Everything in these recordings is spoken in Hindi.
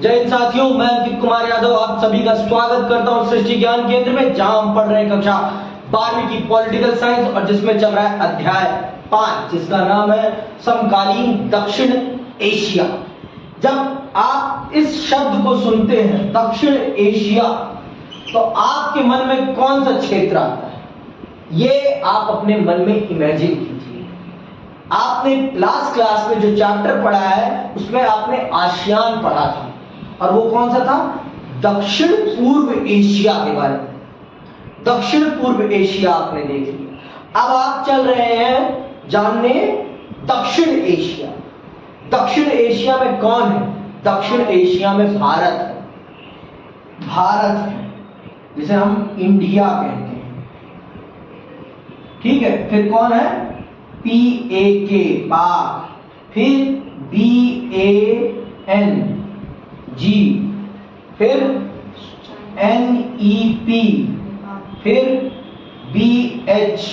जय हिंद साथियों, मैं अंकित कुमार यादव आप सभी का स्वागत करता हूं सृष्टि ज्ञान केंद्र में, जहां हम पढ़ रहे हैं कक्षा 12वीं की पॉलिटिकल साइंस और जिसमें चल रहा है अध्याय 5 जिसका नाम है समकालीन दक्षिण एशिया। जब आप इस शब्द को सुनते हैं दक्षिण एशिया, तो आपके मन में कौन सा क्षेत्र आता है? ये आप अपने मन में इमेजिन कीजिए। आपने लास्ट क्लास में जो चैप्टर पढ़ा है उसमें आपने आसियान पढ़ा था, और वो कौन सा था? दक्षिण पूर्व एशिया के बारे में। दक्षिण पूर्व एशिया आपने देख लिया। अब आप चल रहे हैं जानने दक्षिण एशिया। दक्षिण एशिया में कौन है? दक्षिण एशिया में भारत है। भारत है जिसे हम इंडिया कहते हैं, ठीक है। फिर कौन है? PAK पाक, फिर BANG, फिर NEP, फिर BH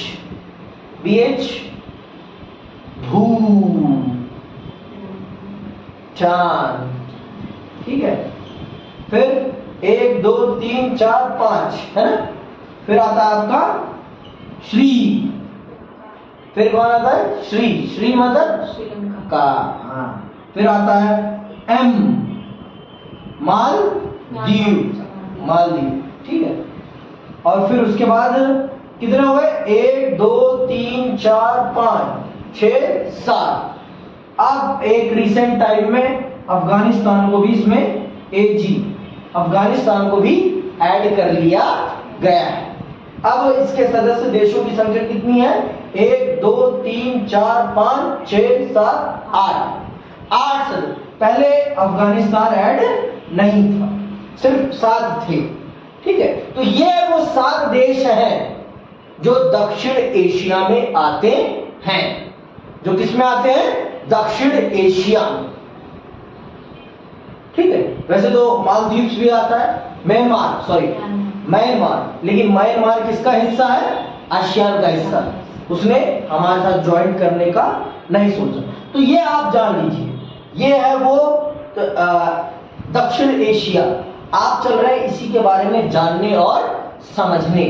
भूटान, ठीक है। फिर 1 2 3 4 5 है ना। फिर आता है आपका श्री। फिर कौन आता है? श्री मतलब श्रीलंका। हाँ। फिर आता है M मालदीव, ठीक है। और फिर उसके बाद कितने हो गए? 1 2 3 4 5 6 7। अब एक रिसेंट टाइम में अफगानिस्तान को भी इसमें AG, अफगानिस्तान को भी ऐड कर लिया गया है। अब इसके सदस्य देशों की संख्या कितनी है? 1 2 3 4 5 6 7 8 सदस्य। पहले अफगानिस्तान ऐड नहीं था, सिर्फ 7 थे, ठीक है। तो ये वो 7 देश हैं जो दक्षिण एशिया में आते हैं। जो किस में आते हैं? दक्षिण एशिया में, ठीक है। वैसे तो मालदीव्स भी आता है, म्यांमार, लेकिन म्यांमार किसका हिस्सा है? आसियान का हिस्सा है। उसने हमारे साथ ज्वाइन करने का नहीं सोचा। तो ये आप जान लीजिए, ये है वो दक्षिण एशिया। आप चल रहे हैं इसी के बारे में जानने और समझने।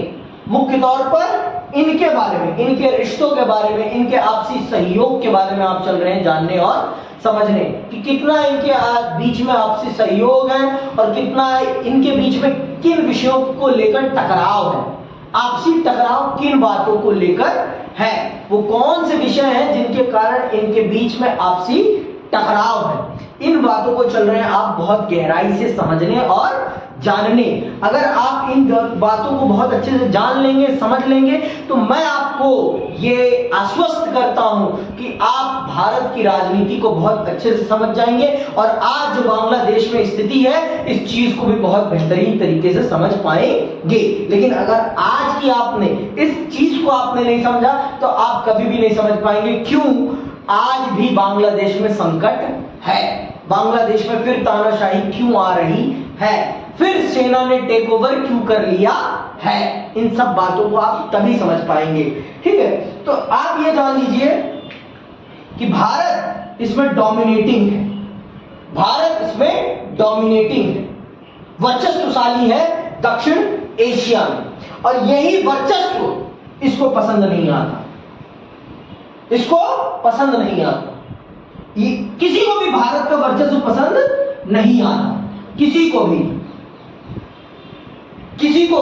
मुख्य तौर पर इनके बारे में, इनके रिश्तों के बारे में, इनके आपसी सहयोग के बारे में आप चल रहे हैं जानने और समझने कि कितना इनके बीच में आपसी सहयोग है और कितना इनके बीच में किन विषयों को लेकर टकराव है। आपसी टकराव किन बातों को लेकर है, वो कौन से विषय हैं जिनके कारण इनके बीच में आपसी टकराव है। इन बातों को चल रहे हैं आप बहुत गहराई से समझने और जानने। अगर आप इन बातों को बहुत अच्छे से जान लेंगे, समझ लेंगे, तो मैं आपको ये आश्वस्त करता हूं कि आप भारत की राजनीति को बहुत अच्छे से समझ जाएंगे और आज जो बांग्लादेश में स्थिति है इस चीज को भी बहुत बेहतरीन तरीके से समझ पाएंगे। लेकिन अगर आज की आपने इस चीज को आपने नहीं समझा तो आप कभी भी नहीं समझ पाएंगे। क्यों? आज भी बांग्लादेश में संकट है। बांग्लादेश में फिर तानाशाही क्यों आ रही है, फिर सेना ने टेक ओवर क्यों कर लिया है, इन सब बातों को आप तभी समझ पाएंगे, ठीक है। तो आप ये जान लीजिए कि भारत इसमें डोमिनेटिंग है। भारत इसमें डोमिनेटिंग है, वर्चस्वशाली है दक्षिण एशिया में। और यही वर्चस्व इसको पसंद नहीं आता, इसको पसंद नहीं आता। किसी को भी भारत का वर्चस्व पसंद नहीं आता, किसी को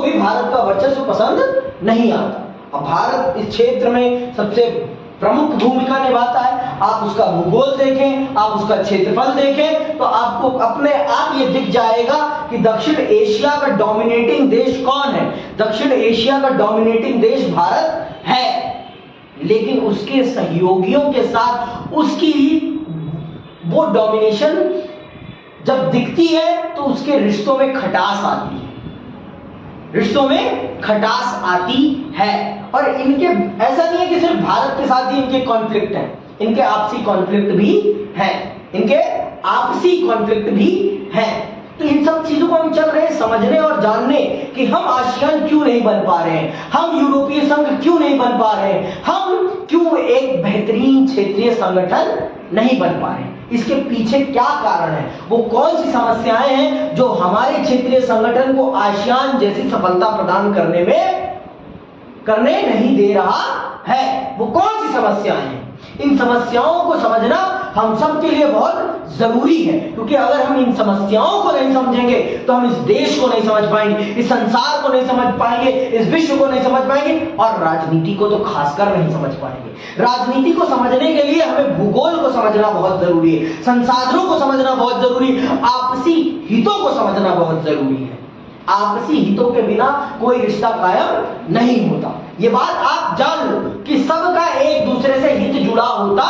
भी भारत का वर्चस्व पसंद नहीं आता। अब भारत इस क्षेत्र में सबसे प्रमुख भूमिका निभाता है। आप उसका भूगोल देखें, आप उसका क्षेत्रफल देखें, तो आपको अपने आप ये दिख जाएगा कि दक्षिण एशिया का डोमिनेटिंग देश कौन है। दक्षिण एशिया का डोमिनेटिंग देश भारत है, लेकिन उसके सहयोगियों के साथ उसकी वो डोमिनेशन जब दिखती है तो उसके रिश्तों में खटास आती है, रिश्तों में खटास आती है। और इनके ऐसा नहीं है कि सिर्फ भारत के साथ ही इनके कॉन्फ्लिक्ट हैं, इनके आपसी कॉन्फ्लिक्ट भी हैं, इनके आपसी कॉन्फ्लिक्ट भी हैं। तो इन सब चीजों को हम चल रहे हैं समझने और जानने कि हम आसियान क्यों नहीं बन पा रहे हैं, हम यूरोपीय संघ क्यों नहीं बन पा रहे हैं, हम क्यों एक बेहतरीन क्षेत्रीय संगठन नहीं बन पा रहे? इसके पीछे क्या कारण है? वो कौन सी समस्याएं हैं जो हमारे क्षेत्रीय संगठन को आसियान जैसी सफलता प्रदान करने नहीं दे रहा है? वो कौन सी समस्याएं हैं? इन समस्याओं को समझना हम सब के लिए बहुत जरूरी है, क्योंकि अगर हम इन समस्याओं को नहीं समझेंगे तो हम इस देश को नहीं समझ पाएंगे, इस संसार को नहीं समझ पाएंगे, इस विश्व को नहीं समझ पाएंगे और राजनीति को तो खासकर नहीं समझ पाएंगे। राजनीति को समझने के लिए हमें भूगोल को समझना बहुत जरूरी है, संसाधनों को समझना बहुत जरूरी है, आपसी हितों को समझना बहुत जरूरी है। आपसी हितों के बिना कोई रिश्ता कायम नहीं होता। ये बात आप जान लो कि सबका एक दूसरे से हित जुड़ा होता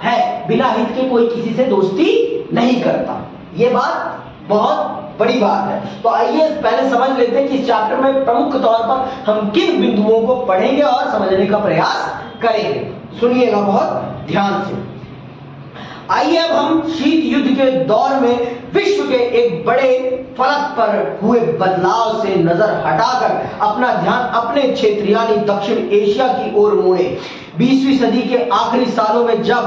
है, बिना हित के कोई किसी से दोस्ती नहीं करता। ये बात बहुत बड़ी बात है। तो आइए पहले समझ लेते हैं कि इस चैप्टर में प्रमुख तौर पर हम किन बिंदुओं को पढ़ेंगे और समझने का प्रयास करेंगे। सुनिएगा बहुत ध्यान से। आइए अब हम शीत युद्ध के दौर में विश्व के एक बड़े फलक पर हुए बदलाव से नजर हटाकर अपना ध्यान अपने क्षेत्र यानी दक्षिण एशिया की ओर मोड़े। 20वीं सदी के आखिरी सालों में जब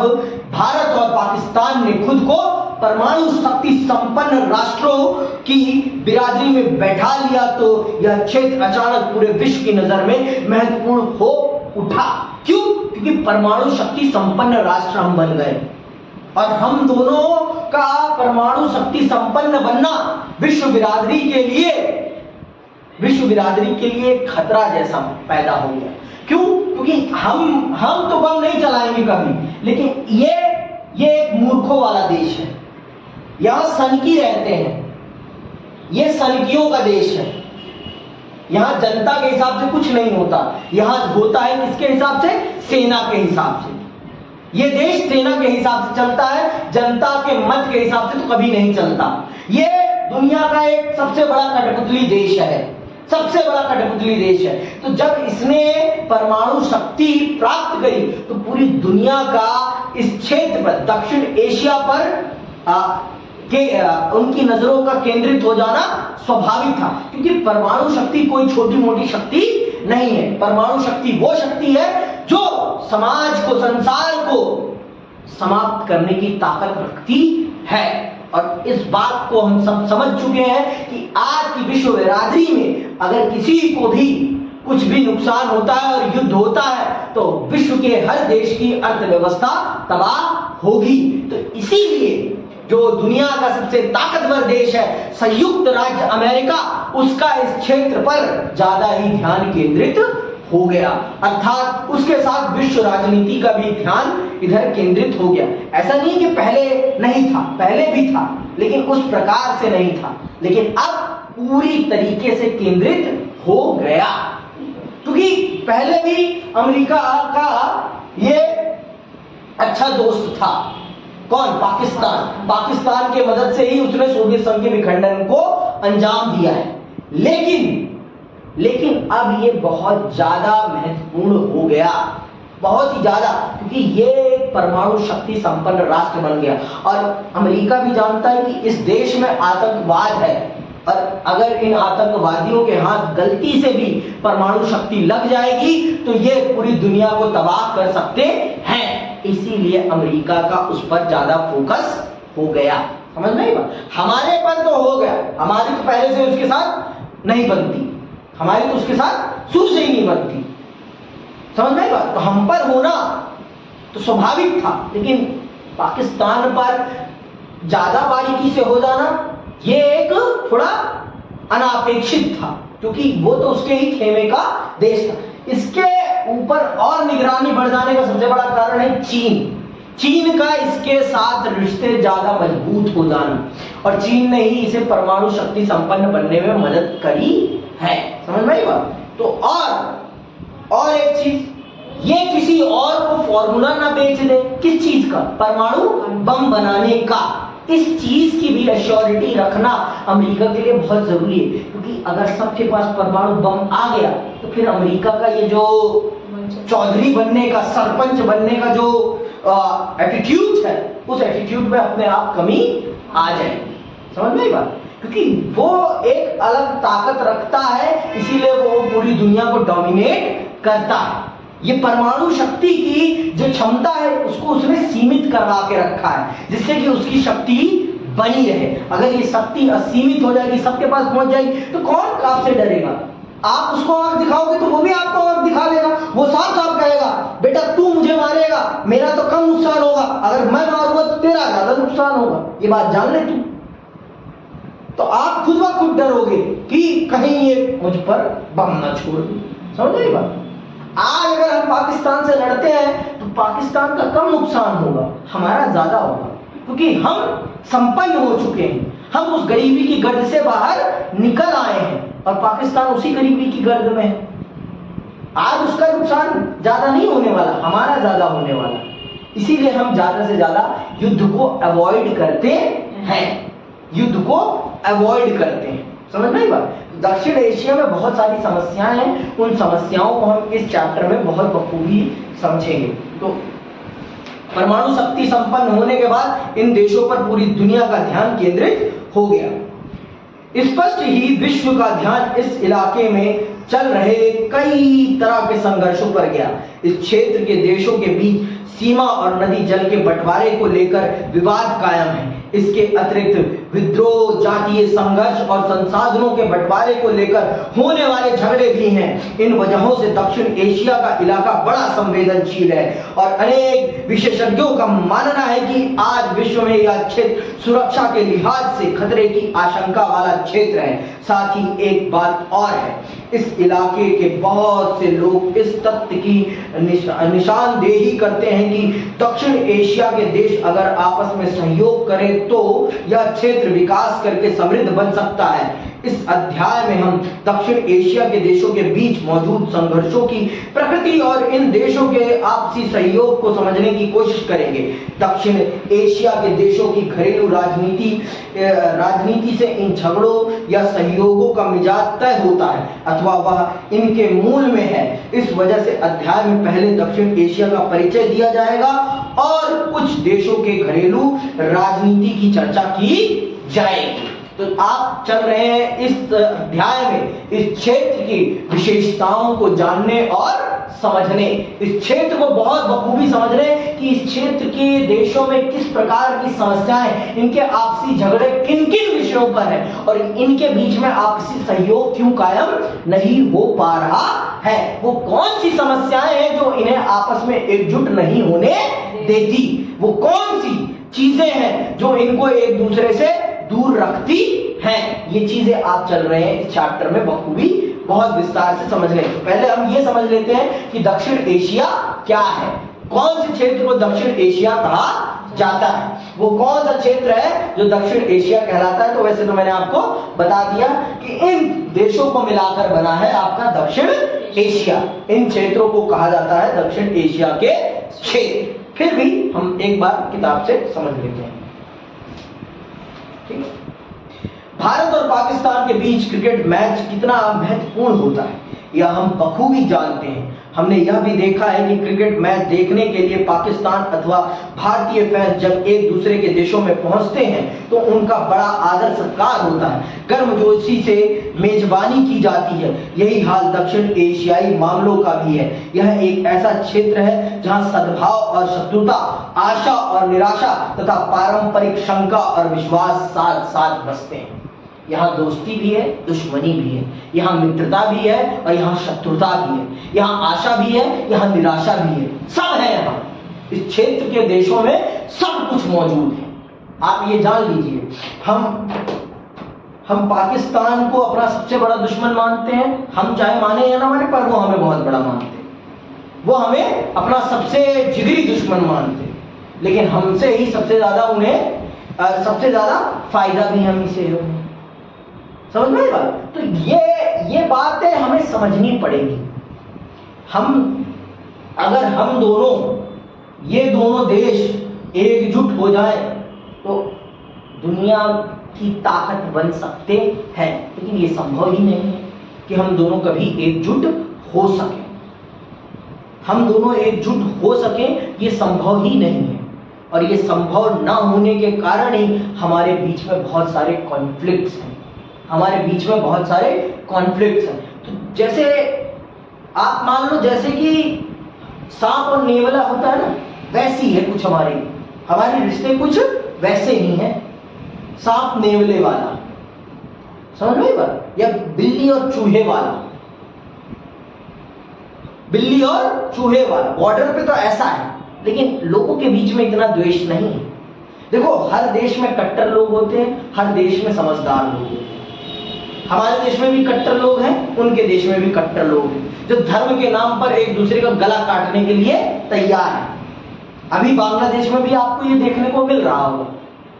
भारत और पाकिस्तान ने खुद को परमाणु शक्ति संपन्न राष्ट्रों की बिरादरी में बैठा लिया तो यह क्षेत्र अचानक पूरे विश्व की नजर में महत्वपूर्ण हो उठा। क्यों? क्योंकि परमाणु शक्ति संपन्न राष्ट्र हम बन गए और हम दोनों का परमाणु शक्ति संपन्न बनना विश्व बिरादरी के लिए खतरा जैसा पैदा हो गया। क्यों? क्योंकि हम तो बम नहीं चलाएंगे कभी, लेकिन ये एक मूर्खों वाला देश है, यहां सनकी रहते हैं, ये सनकियों का देश है, यहां जनता के हिसाब से कुछ नहीं होता, यहां होता है किसके हिसाब से? सेना के हिसाब से। ये देश सेना के हिसाब से चलता है, जनता के मत के हिसाब से तो कभी नहीं चलता। ये दुनिया का एक सबसे बड़ा कठपुतली देश है, सबसे बड़ा कठपुतली देश है। तो जब इसने परमाणु शक्ति प्राप्त करी तो पूरी दुनिया का इस क्षेत्र पर, दक्षिण एशिया पर उनकी नजरों का केंद्रित हो जाना स्वाभाविक था, क्योंकि परमाणु शक्ति कोई छोटी मोटी शक्ति नहीं है। परमाणु शक्ति वो शक्ति है जो समाज को, संसार को समाप्त करने की ताकत रखती है। और इस बात को हम सब समझ चुके हैं कि आज की विश्व बिरादरी में अगर किसी को भी कुछ भी नुकसान होता है और युद्ध होता है तो विश्व के हर देश की अर्थव्यवस्था तबाह होगी। तो इसीलिए जो दुनिया का सबसे ताकतवर देश है संयुक्त राज्य अमेरिका, उसका इस क्षेत्र पर ज्यादा ही ध्यान केंद्रित हो गया, अर्थात उसके साथ विश्व राजनीति का भी ध्यान इधर केंद्रित हो गया। ऐसा नहीं कि पहले नहीं था, पहले भी था, लेकिन उस प्रकार से नहीं था, लेकिन अब पूरी तरीके से केंद्रित हो गया। क्योंकि पहले भी अमेरिका का ये अच्छा दोस्त था। कौन? पाकिस्तान। पाकिस्तान के मदद से ही उसने सोवियत संघ के विखंडन को अंजाम दिया है। लेकिन अब ये बहुत ज्यादा महत्वपूर्ण हो गया, बहुत ही ज्यादा, क्योंकि ये एक परमाणु शक्ति संपन्न राष्ट्र बन गया। और अमेरिका भी जानता है कि इस देश में आतंकवाद है और अगर इन आतंकवादियों के हाथ गलती से भी परमाणु शक्ति लग जाएगी तो ये पूरी दुनिया को तबाह कर सकते हैं। इसीलिए अमेरिका का उस पर ज्यादा फोकस हो गया। समझ नहीं बात? हमारे पर तो हो गया, हमारी तो पहले से उसके साथ नहीं बनती, हमारी तो उसके साथ शुरू से ही नहीं बनती। समझ नहीं बात? तो हम पर होना तो स्वाभाविक था, लेकिन पाकिस्तान पर ज्यादा बारीकी से हो जाना ये एक थोड़ा अनापेक्षित था, क्योंकि वो तो उसके ही खेमे का देश था। इसके ऊपर और निगरानी बढ़ जाने का सबसे बड़ा कारण है चीन का इसके साथ रिश्ते ज्यादा मजबूत हो जाना, और चीन ने ही इसे परमाणु शक्ति संपन्न बनने में मदद करी है। समझ में आई बात? तो और एक चीज, ये किसी और को फॉर्मूला ना बेच दे। किस चीज का? परमाणु बम बनाने का। इस चीज की भी एश्योरिटी रखना अमेरिका के लिए बहुत जरूरी है, क्योंकि अगर सबके पास परमाणु बम आ गया तो फिर अमेरिका का ये जो चौधरी बनने का, सरपंच बनने का जो एटीट्यूड है, उस एटीट्यूड में अपने आप कमी आ जाएगी। समझ में आई बात? क्योंकि वो एक अलग ताकत रखता है, इसीलिए वो पूरी दुनिया को डोमिनेट करता है। ये परमाणु शक्ति की जो क्षमता है उसको उसने सीमित करवा के रखा है, जिससे कि उसकी शक्ति बनी रहे। अगर ये शक्ति असीमित हो जाएगी, सबके पास पहुंच जाएगी, तो कौन आपसे डरेगा? आप उसको आंख दिखाओगे तो वो भी आपको आंख दिखा देगा। वो साफ साफ कहेगा, बेटा तू मुझे मारेगा, मेरा तो कम नुकसान होगा, अगर मैं मारूंगा तो तेरा ज्यादा नुकसान होगा। ये बात जान ले तू। तो आप खुद ब खुद डरोगे कि कहीं ये मुझ पर बम न छोड़ दे। समझ रही बात? आज अगर हम पाकिस्तान से लड़ते हैं तो पाकिस्तान का कम नुकसान होगा, हमारा ज्यादा होगा, क्योंकि हम संपन्न हो चुके हैं, हम उस गरीबी की गर्द से बाहर निकल आए हैं और पाकिस्तान उसी गरीबी की गर्द में है। आज उसका नुकसान ज्यादा नहीं होने वाला, हमारा ज्यादा होने वाला। इसीलिए हम ज्यादा से ज्यादा युद्ध को अवॉइड करते हैं, युद्ध को अवॉइड करते हैं। समझ में आई बात? दक्षिण एशिया में बहुत सारी समस्याएं हैं, उन समस्याओं को हम इस चैप्टर में बहुत बखूबी समझेंगे। तो परमाणु शक्ति संपन्न होने के बाद इन देशों पर पूरी दुनिया का ध्यान केंद्रित हो गया। स्पष्ट ही विश्व का ध्यान इस इलाके में चल रहे कई तरह के संघर्षों पर गया। इस क्षेत्र के देशों के बीच सीमा और नदी जल के बंटवारे को लेकर विवाद कायम है। इसके अतिरिक्त विद्रोह, जातीय संघर्ष और संसाधनों के बंटवारे को लेकर होने वाले झगड़े भी हैं। इन वजहों से दक्षिण एशिया का इलाका बड़ा संवेदनशील है और अनेक विशेषज्ञों का मानना है कि आज विश्व में यह क्षेत्र सुरक्षा के लिहाज से खतरे की आशंका वाला क्षेत्र है। साथ ही एक बात और है, इस इलाके के बहुत से लोग इस तथ्य की निशानदेही करते हैं कि दक्षिण एशिया के देश अगर आपस में सहयोग करें तो यह क्षेत्र विकास करके समृद्ध बन सकता है। इस अध्याय में हम दक्षिण एशिया के देशों के बीच मौजूद संघर्षों की प्रकृति और इन देशों के आपसी सहयोग को समझने की कोशिश करेंगे। दक्षिण एशिया के देशों की घरेलू राजनीति से इन झगड़ों या सहयोगों का मिजाज तय होता है अथवा वह इनके मूल में है। इस वजह से अध्याय में पहले दक्षिण एशिया का परिचय दिया जाएगा और कुछ देशों के घरेलू राजनीति की चर्चा की जाएगी। तो आप चल रहे हैं इस अध्याय में इस क्षेत्र की विशेषताओं को जानने और समझने, इस क्षेत्र को बहुत बखूबी समझने कि इस क्षेत्र के देशों में किस प्रकार की समस्याएं, इनके आपसी झगड़े किन किन विषयों पर है और इनके बीच में आपसी सहयोग क्यों कायम नहीं हो पा रहा है। वो कौन सी समस्याएं हैं जो इन्हें आपस में एकजुट नहीं होने देती, वो कौन सी चीजें हैं जो इनको एक दूसरे से दूर रखती हैं। ये चीजें आप चल रहे हैं इस चैप्टर में बखूबी बहुत विस्तार से समझ लें। पहले हम ये समझ लेते हैं कि दक्षिण एशिया क्या है, कौन से क्षेत्र को दक्षिण एशिया कहा जाता है, वो कौन सा क्षेत्र है जो दक्षिण एशिया कहलाता है। तो वैसे तो मैंने आपको बता दिया कि इन देशों को मिलाकर बना है आपका दक्षिण एशिया। इन क्षेत्रों को कहा जाता है दक्षिण एशिया के क्षेत्र। फिर भी हम एक बार किताब से समझ लेते हैं। भारत और पाकिस्तान के बीच क्रिकेट मैच कितना महत्वपूर्ण होता है यह हम बखूबी जानते हैं। हमने यह भी देखा है कि क्रिकेट मैच देखने के लिए पाकिस्तान अथवा भारतीय फैंस जब एक दूसरे के देशों में पहुंचते हैं तो उनका बड़ा आदर सत्कार होता है, गर्मजोशी से मेजबानी की जाती है। यही हाल दक्षिण एशियाई मामलों का भी है। यह एक ऐसा क्षेत्र है जहां सद्भाव और शत्रुता, आशा और निराशा तथा पारंपरिक शंका और विश्वास साथ साथ बसते हैं। यहाँ दोस्ती भी है, दुश्मनी भी है, यहाँ मित्रता भी है और यहाँ शत्रुता भी है, यहाँ आशा भी है, यहाँ निराशा भी है, सब है। यहाँ इस क्षेत्र के देशों में सब कुछ मौजूद है। आप ये जान लीजिए, हम पाकिस्तान को अपना सबसे बड़ा दुश्मन मानते हैं, हम चाहे माने या ना माने, पर वो हमें बहुत बड़ा मानते हैं, वो हमें अपना सबसे जिगरी दुश्मन मानते हैं, लेकिन हमसे ही सबसे ज्यादा उन्हें सबसे ज्यादा फायदा भी हम ही से है। समझ में आई बात? तो ये बातें हमें समझनी पड़ेगी। अगर हम दोनों, ये दोनों देश एकजुट हो जाएं तो दुनिया की ताकत बन सकते हैं, लेकिन ये संभव ही नहीं है कि हम दोनों कभी एकजुट हो सकें। हम दोनों एकजुट हो सकें ये संभव ही नहीं है, और ये संभव ना होने के कारण ही हमारे बीच में बहुत सारे कॉन्फ्लिक्ट्स हैं, हमारे बीच में बहुत सारे कॉन्फ्लिक्ट्स हैं। तो जैसे आप मान लो, जैसे कि सांप और नेवला होता है ना, वैसी है कुछ हमारे रिश्ते कुछ वैसे ही हैं, सांप नेवले वाला, समझ में बात, या बिल्ली और चूहे वाला, बिल्ली और चूहे वाला। बॉर्डर पे तो ऐसा है, लेकिन लोगों के बीच में इतना द्वेष नहीं है। देखो, हर देश में कट्टर लोग होते हैं, हर देश में समझदार लोग होते हैं। हमारे देश में भी कट्टर लोग हैं, उनके देश में भी कट्टर लोग हैं, जो धर्म के नाम पर एक दूसरे का गला काटने के लिए तैयार है। अभी बांग्लादेश में भी आपको ये देखने को मिल रहा होगा।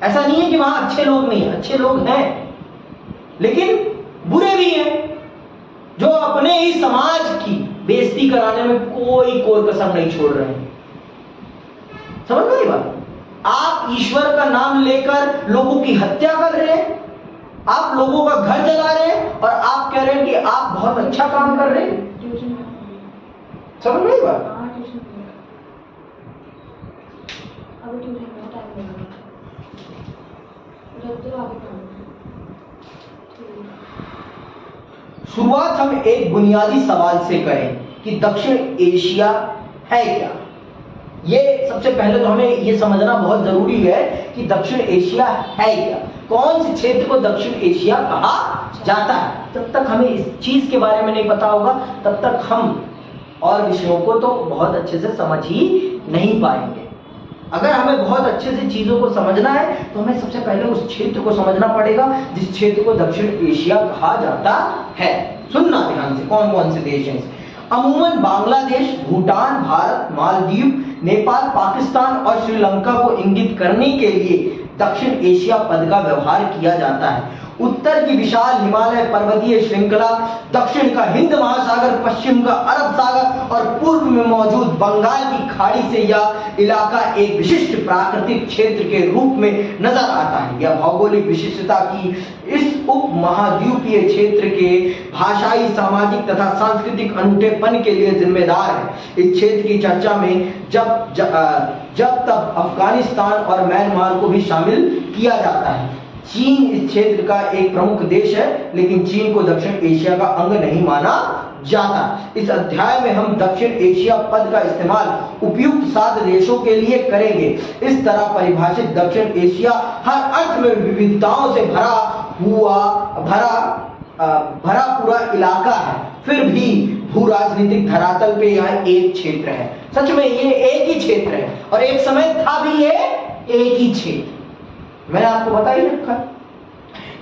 ऐसा नहीं है कि वहां अच्छे लोग नहीं है, अच्छे लोग हैं, लेकिन बुरे भी हैं, जो अपने ही समाज की बेइज्जती कराने में कोई कसर नहीं छोड़ रहे हैं। समझ में आई बात? आप ईश्वर का नाम लेकर लोगों की हत्या कर रहे हैं, आप लोगों का घर जला रहे हैं, और आप कह रहे हैं कि आप बहुत अच्छा काम कर रहे हैं। समझ में आई बात? शुरुआत हम एक बुनियादी सवाल से करें कि दक्षिण एशिया है क्या। ये सबसे पहले तो हमें ये समझना बहुत जरूरी है कि दक्षिण एशिया है क्या, कौन से क्षेत्र को दक्षिण एशिया कहा जाता है। जब तक हमें इस चीज के बारे में नहीं पता होगा, तब तक हम और विषयों को तो बहुत अच्छे से समझ ही नहीं पाएंगे। अगर हमें बहुत अच्छे से चीजों को समझना है, तो हमें सबसे पहले उस क्षेत्र को समझना पड़ेगा जिस क्षेत्र को दक्षिण एशिया कहा जाता है। सुनना ध्यान से, कौन कौन से देश हैं। अमूमन बांग्लादेश, भूटान, भारत, मालदीव, नेपाल, पाकिस्तान और श्रीलंका को इंगित करने के लिए दक्षिण एशिया पद का व्यवहार किया जाता है। उत्तर की विशाल हिमालय पर्वतीय श्रृंखला, दक्षिण का हिंद महासागर, पश्चिम का अरब सागर और पूर्व में मौजूद बंगाल की खाड़ी से यह इलाका एक विशिष्ट प्राकृतिक क्षेत्र के रूप में नजर आता है। यह भौगोलिक विशिष्टता की इस उप महाद्वीपीय क्षेत्र के भाषाई, सामाजिक तथा सांस्कृतिक अनूठेपन के लिए जिम्मेदार है। इस क्षेत्र की चर्चा में जब तब अफगानिस्तान और म्यांमार को भी शामिल किया जाता है। चीन इस क्षेत्र का एक प्रमुख देश है, लेकिन चीन को दक्षिण एशिया का अंग नहीं माना जाता। इस अध्याय में हम दक्षिण एशिया पद का इस्तेमाल उपयुक्त 7 देशों के लिए करेंगे। इस तरह परिभाषित दक्षिण एशिया हर अर्थ में विविधताओं से भरा पूरा इलाका है, फिर भी भू राजनीतिक धरातल पे यह एक क्षेत्र है। सच में ये एक ही क्षेत्र है, और एक समय था भी ये एक ही क्षेत्र। मैंने आपको बता ही रखा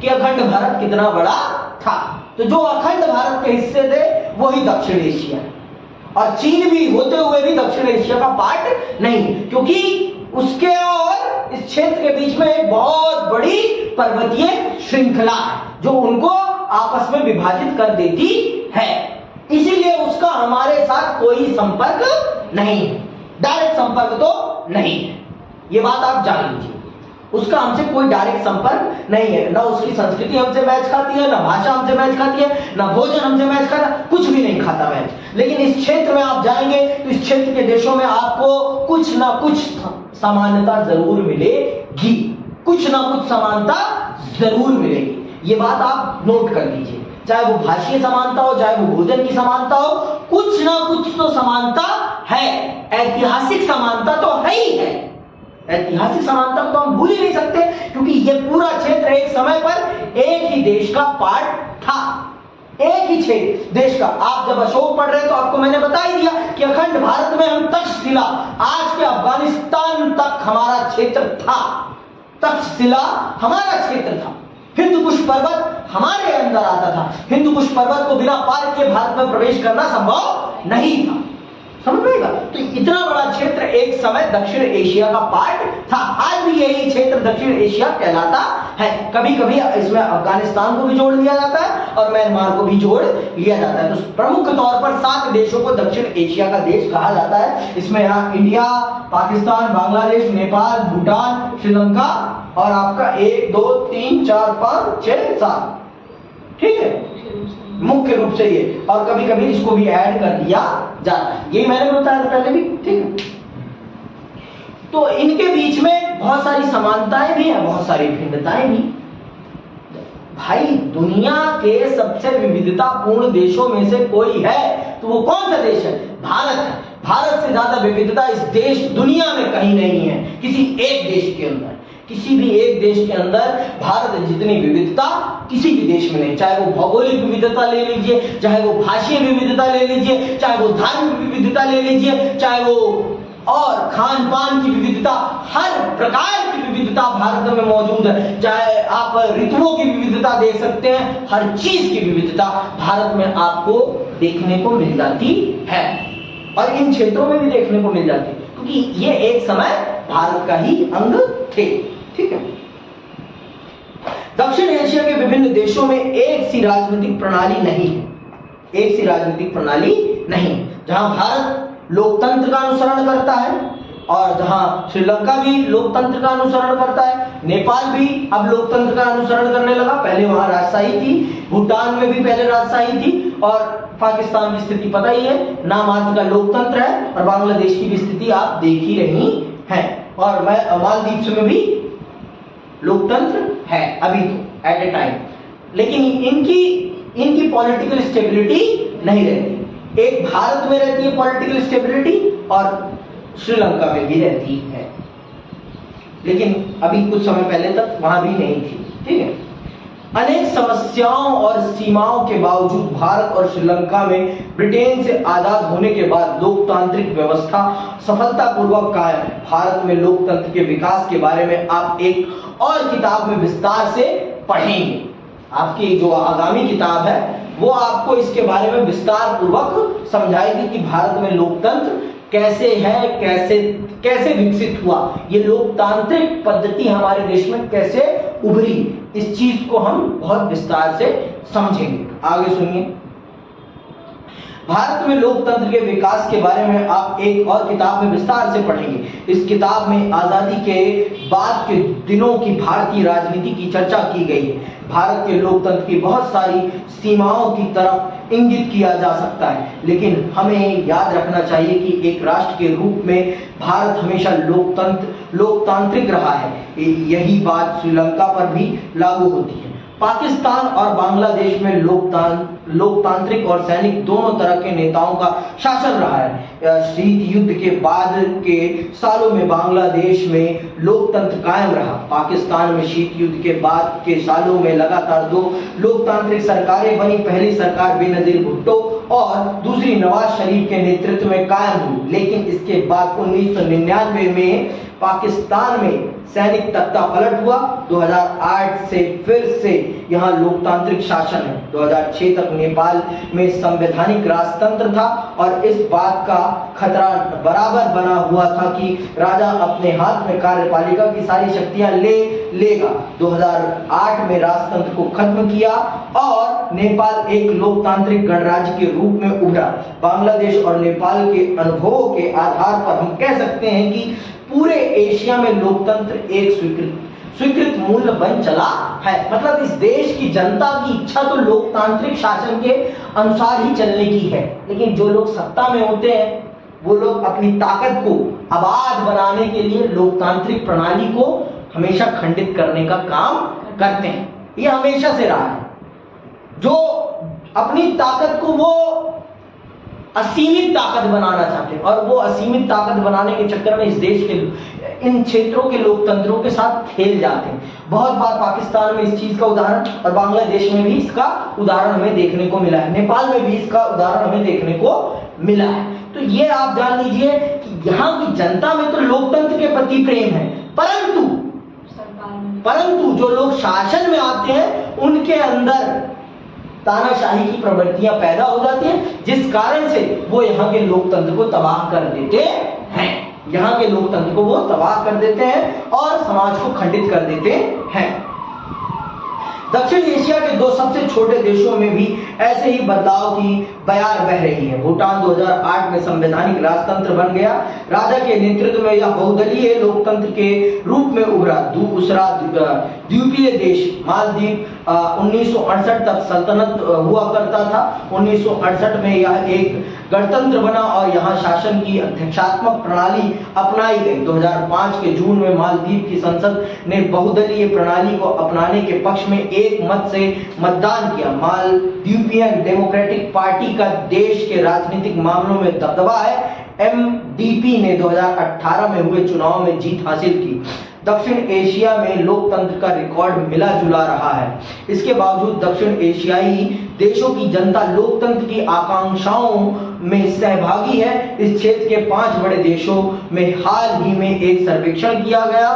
कि अखंड भारत कितना बड़ा था, तो जो अखंड भारत के हिस्से थे वही दक्षिण एशिया है, और चीन भी होते हुए भी दक्षिण एशिया का पार्ट नहीं, क्योंकि उसके और इस क्षेत्र के बीच में एक बहुत बड़ी पर्वतीय श्रृंखला है जो उनको आपस में विभाजित कर देती है। इसीलिए उसका हमारे साथ कोई संपर्क नहीं है, डायरेक्ट संपर्क तो नहीं है। ये बात आप जान लीजिए, उसका हमसे कोई डायरेक्ट संपर्क नहीं है। ना उसकी संस्कृति हमसे मैच खाती है, ना भाषा हमसे मैच खाती है, ना भोजन हमसे मैच खाता, कुछ भी नहीं खाता मैच। लेकिन इस क्षेत्र में आप जाएंगे तो इस क्षेत्र के देशों में आपको कुछ ना कुछ समानता जरूर मिलेगी, कुछ ना कुछ समानता जरूर मिलेगी। ये बात आप नोट कर लीजिए, चाहे वो भाषीय समानता हो, चाहे वो भोजन की समानता हो, कुछ ना कुछ तो समानता है। ऐतिहासिक समानता तो है ही है, ऐतिहासिक समानता को तो हम भूल ही नहीं सकते, क्योंकि ये पूरा क्षेत्र एक समय पर एक ही देश का पार्ट था, एक ही क्षेत्र देश का। आप जब अशोक पढ़ रहे तो आपको मैंने बता ही दिया कि अखंड भारत में हम तक्षशिला, आज के अफगानिस्तान तक हमारा क्षेत्र था, तक्षशिला हमारा क्षेत्र था। हिंदुकुश पर्वत हमारे अंदर आता था, हिंदुकुश पर्वत को बिना पार किए भारत में प्रवेश करना संभव नहीं था। समझ में आएगा? तो इतना बड़ा क्षेत्र एक समय दक्षिण एशिया का पार्ट था। आज भी यही क्षेत्र दक्षिण एशिया कहलाता है। कभी कभी इसमें अफगानिस्तान को भी जोड़ लिया जाता है और म्यांमार को भी जोड़ लिया जाता है। तो प्रमुख तौर पर 7 देशों को दक्षिण एशिया का देश कहा जाता है। इसमें यहाँ इंडिया, पाकिस्तान, बांग्लादेश, नेपाल, भूटान, श्रीलंका और आपका 1 2 3 4 5 6 7, ठीक है, मुख्य रूप से ये, और कभी कभी इसको भी ऐड कर दिया जाता है। यही मैंने बताया था पहले भी, ठीक है। तो इनके बीच में बहुत सारी समानताएं भी हैं, बहुत सारी भिन्नताएं भी। भाई दुनिया के सबसे विविधतापूर्ण देशों में से कोई है तो वो कौन सा देश है? भारत है। भारत से ज्यादा विविधता इस देश दुनिया में कहीं नहीं है, किसी एक देश के अंदर, किसी भी एक देश के अंदर भारत जितनी विविधता किसी भी देश में नहीं। चाहे वो भौगोलिक विविधता ले लीजिए, चाहे वो भाषीय विविधता ले लीजिए, चाहे वो धार्मिक विविधता ले लीजिए, चाहे वो और खान पान की विविधता, हर प्रकार की विविधता भारत में मौजूद है। चाहे आप ऋतुओं की विविधता देख सकते हैं, हर चीज की विविधता भारत में आपको देखने को मिल जाती है और इन क्षेत्रों में भी देखने को मिल जाती है, क्योंकि ये एक समय भारत का ही अंग थे। ठीक है। दक्षिण एशिया के विभिन्न देशों में एक सी राजनीतिक प्रणाली नहीं है, एक सी राजनीतिक प्रणाली नहीं। जहां भारत लोकतंत्र का अनुसरण करता है और जहां श्रीलंका भी लोकतंत्र का अनुसरण करता है, नेपाल भी अब लोकतंत्र का अनुसरण करने लगा, पहले वहां राजशाही थी, भूटान में भी पहले राजशाही थी, और पाकिस्तान की स्थिति पता ही है, नामात्र का लोकतंत्र है, और बांग्लादेश की भी स्थिति आप देख ही रही हैं, और मालदीव में भी लोकतंत्र है अभी तो एट ए टाइम, लेकिन इनकी पॉलिटिकल स्टेबिलिटी नहीं रहती। एक भारत में रहती है पॉलिटिकल स्टेबिलिटी और श्रीलंका में भी रहती है, लेकिन अभी कुछ समय पहले तक वहां भी नहीं थी। ठीक है। अनेक समस्याओं और सीमाओं के बावजूद भारत और श्रीलंका में ब्रिटेन से आजाद होने के बाद लोकतांत्रिक व्यवस्था सफलतापूर्वक कायम है। भारत में लोकतंत्र के विकास के बारे में आप एक और किताब में विस्तार से पढ़ेंगे। आपकी जो आगामी किताब है वो आपको इसके बारे में विस्तार पूर्वक समझाएगी कि भारत में लोकतंत्र कैसे है, कैसे विकसित हुआ, ये लोकतांत्रिक पद्धति हमारे देश में कैसे उभरी, इस चीज को हम बहुत विस्तार से समझेंगे। आगे सुनिए। भारत में लोकतंत्र के विकास के बारे में आप एक और किताब में विस्तार से पढ़ेंगे। इस किताब में आजादी के बाद के दिनों की भारतीय राजनीति की चर्चा की गई है। भारत के लोकतंत्र की बहुत सारी सीमाओं की तरफ इंगित किया जा सकता है, लेकिन हमें याद रखना चाहिए कि एक राष्ट्र के रूप में भारत हमेशा लोकतांत्रिक रहा है। यही बात श्रीलंका पर भी लागू होती है। पाकिस्तान और बांग्लादेश में लोकतांत्रिक और सैनिक दोनों तरह के नेताओं का शासन रहा है। शीत युद्ध के बाद के सालों में बांग्लादेश में लोकतंत्र कायम रहा। पाकिस्तान में शीत युद्ध के बाद के सालों में लगातार दो लोकतांत्रिक सरकारें बनी। पहली सरकार बेनजीर भुट्टो और दूसरी नवाज शरीफ के नेतृत्व में कायम हुई, लेकिन इसके बाद 1999 में पाकिस्तान में सैनिक तख्ता पलट हुआ। 2008 से फिर से यहाँ लोकतांत्रिक शासन है। 2006 तक नेपाल में संवैधानिक राजतंत्र था और इस बात का खतरा बराबर बना हुआ था कि राजा अपने हाथ में कार्यपालिका की सारी शक्तियां लेगा। 2008 में राजतंत्र को खत्म किया और नेपाल एक लोकतांत्रिक गणराज्य के रूप में उभरा। बांग्लादेश और नेपाल के अनुभवों के आधार पर हम कह सकते हैं कि पूरे एशिया में लोकतंत्र एक स्वीकृत मूल्य बन चला है। मतलब इस देश की जनता की इच्छा तो लोकतांत्रिक शासन के अनुसार ही चलने की है, लेकिन जो लोग सत्ता में होते हैं वो लोग अपनी ताकत को आबाद बनाने के लिए लोकतांत्रिक प्रणाली को हमेशा खंडित करने का काम करते हैं। ये हमेशा से रहा है। जो अपनी ताकत को वो असीमित ताकत बनाना चाहते हैं और वो असीमित ताकत बनाने के चक्कर में इस देश के इन क्षेत्रों के लोकतंत्रों के साथ खेल जाते हैं। बहुत बार पाकिस्तान में इस चीज का उदाहरण और बांग्लादेश में भी इसका उदाहरण हमें देखने को मिला है। नेपाल में भी इसका उदाहरण हमें देखने को मिला है। तो ये आप जान लीजिए कि यहाँ की जनता में तो लोकतंत्र के प्रति प्रेम है, परंतु जो लोग शासन में आते हैं उनके अंदर तानाशाही की प्रवृत्तियां पैदा हो जाती हैं, जिस कारण से वो यहाँ के लोकतंत्र को तबाह कर देते हैं। यहाँ के लोकतंत्र को वो तबाह कर देते हैं और समाज को खंडित कर देते हैं। दक्षिण एशिया के दो सबसे छोटे देशों में भी ऐसे ही बदलाव की बयार बह रही है। भूटान 2008 में संवैधानिक राजतंत्र बन गया। राजा के नेतृत्व में यह बहुदलीय लोकतंत्र के रूप में उभरा। दूसरा द्वीपीय देश मालदीव 1968 तक सल्तनत हुआ करता था। 1968 में यह एक गणतंत्र बना और यहाँ शासन की अध्यक्षात्मक प्रणाली अपनाई गई। 2005 के जून में मालदीव की संसद ने बहुदलीय प्रणाली को अपनाने के पक्ष में एक मत से मतदान किया। मालदीवियन डेमोक्रेटिक पार्टी का देश के राजनीतिक मामलों में दबदबा है। MDP ने 2018 में हुए चुनाव में जीत हासिल की। दक्षिण एशिया में लोकतंत्र का रिकॉर्ड मिला जुला रहा है। इसके बावजूद दक्षिण एशियाई देशों की जनता लोकतंत्र की आकांक्षाओं में सहभागी है। इस क्षेत्र के 5 बड़े देशों में हाल ही में एक सर्वेक्षण किया गया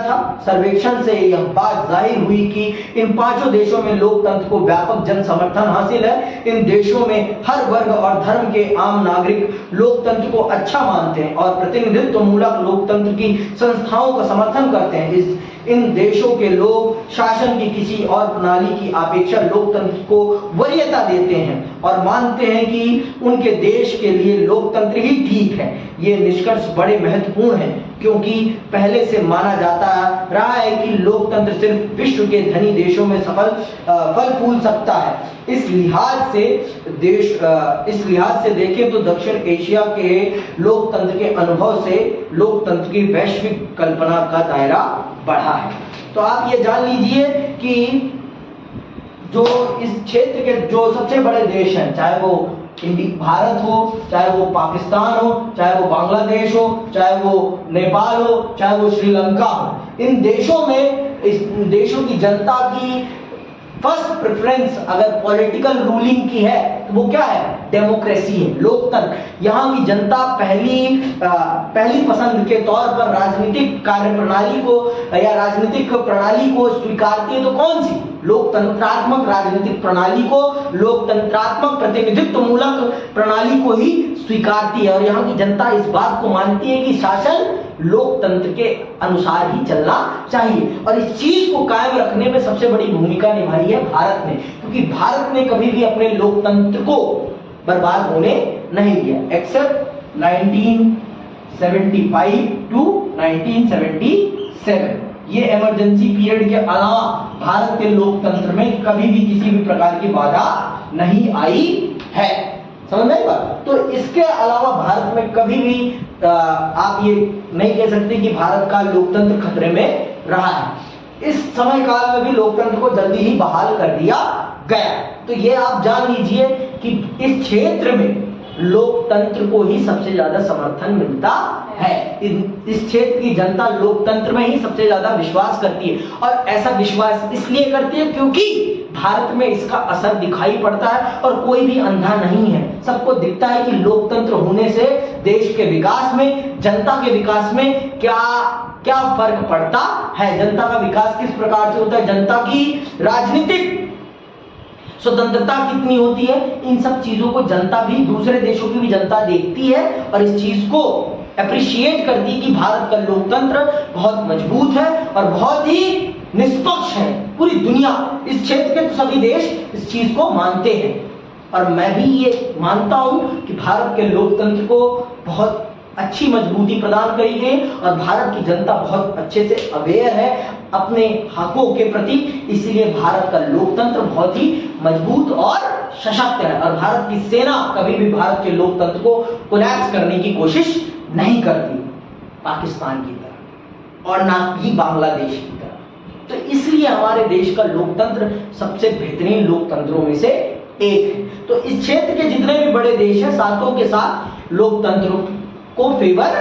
था। सर्वेक्षण से यह बात जाहिर हुई कि इन 5 देशों में लोकतंत्र को व्यापक जन समर्थन हासिल है। इन देशों में हर वर्ग और धर्म के आम नागरिक लोकतंत्र को अच्छा मानते हैं और प्रतिनिधित्व मूलक लोकतंत्र की संस्थाओं का समर्थन करते हैं। इन देशों के लोग शासन की किसी और प्रणाली की अपेक्षा लोकतंत्र को वरीयता देते हैं और मानते हैं कि उनके देश के लिए लोकतंत्र ही ठीक है। ये निष्कर्ष बड़े महत्वपूर्ण हैं क्योंकि पहले से माना जाता रहा है कि लोकतंत्र सिर्फ विश्व के धनी देशों में फल फूल सकता है। इस लिहाज से देखें तो दक्षिण एशिया के लोकतंत्र के अनुभव से लोकतंत्र की वैश्विक कल्पना का दायरा बढ़ा है। तो आप ये जान लीजिए कि जो इस क्षेत्र के जो सबसे बड़े देश हैं, चाहे वो भारत हो, चाहे वो पाकिस्तान हो, चाहे वो बांग्लादेश हो, चाहे वो नेपाल हो, चाहे वो श्रीलंका हो, इन देशों में इस देशों की जनता की फर्स्ट प्रेफरेंस अगर पॉलिटिकल रूलिंग की है तो वो क्या है? डेमोक्रेसी है, लोकतंत्र। यहाँ की जनता पहली पसंद के तौर पर राजनीतिक कार्य प्रणाली को या राजनीतिक प्रणाली को स्वीकारती है। तो कौन सी? लोकतंत्रात्मक राजनीतिक प्रणाली को, लोकतंत्रात्मक प्रतिनिधित्व मूलक प्रणाली को ही स्वीकारती है। और यहाँ की जनता इस बात को मानती है कि शासन लोकतंत्र के अनुसार ही चलना चाहिए। और इस चीज को कायम रखने में सबसे बड़ी भूमिका निभाई है भारत ने, क्योंकि भारत ने कभी भी अपने लोकतंत्र को बर्बाद होने नहीं दिया। एक्सेप्ट 1975 टू 1977 ये इमरजेंसी पीरियड के अलावा भारत के लोकतंत्र में कभी भी किसी भी प्रकार की बाधा नहीं आई है। समझ में आई बात? तो इसके अलावा भारत में कभी भी आप ये नहीं कह सकते कि भारत का लोकतंत्र खतरे में रहा है। इस समय काल में भी लोकतंत्र को जल्दी ही बहाल कर दिया गया। तो ये आप जान लीजिए कि इस क्षेत्र में लोकतंत्र को ही सबसे ज्यादा समर्थन मिलता है। इस क्षेत्र की जनता लोकतंत्र में ही सबसे ज्यादा विश्वास करती है और ऐसा विश्वास इसलिए करती है क्योंकि भारत में इसका असर दिखाई पड़ता है और कोई भी अंधा नहीं है। सबको दिखता है कि लोकतंत्र होने से देश के विकास में, जनता के विकास में क्या फर्क पड़ता है। जनता का विकास किस प्रकार से होता है, जनता की राजनीतिक स्वतंत्रता कितनी होती है, इन सब चीजों को जनता भी, दूसरे देशों की भी जनता देखती है और इस चीज को अप्रिशिएट करती है कि भारत का लोकतंत्र बहुत मजबूत है और बहुत ही निष्पक्ष है। पूरी दुनिया, इस क्षेत्र के सभी देश इस चीज को मानते हैं और मैं भी ये मानता हूं कि भारत के लोकतंत्र को बहुत अच्छी मजबूती प्रदान करी गई और भारत की जनता बहुत अच्छे से अवेयर है अपने हकों के प्रति। इसलिए भारत का लोकतंत्र बहुत ही मजबूत और सशक्त है और भारत की सेना कभी भी भारत के लोकतंत्र को कोलैप्स करने की कोशिश नहीं करती, पाकिस्तान की तरह और ना ही बांग्लादेश की तरह। तो इसलिए हमारे देश का लोकतंत्र सबसे बेहतरीन लोकतंत्रों में से एक है। तो इस क्षेत्र के जितने भी बड़े देश हैं, सातों के साथ लोकतंत्र को फेवर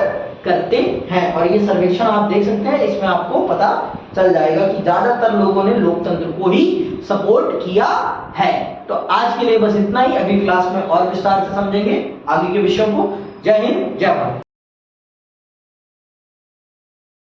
करते हैं और ये सर्वेक्षण आप देख सकते हैं, इसमें आपको पता चल जाएगा कि ज्यादातर लोगों ने लोकतंत्र को ही सपोर्ट किया है। तो आज के लिए बस इतना ही। अगली क्लास में और विस्तार से समझेंगे आगे के विषयों को। जय हिंद, जय भारत।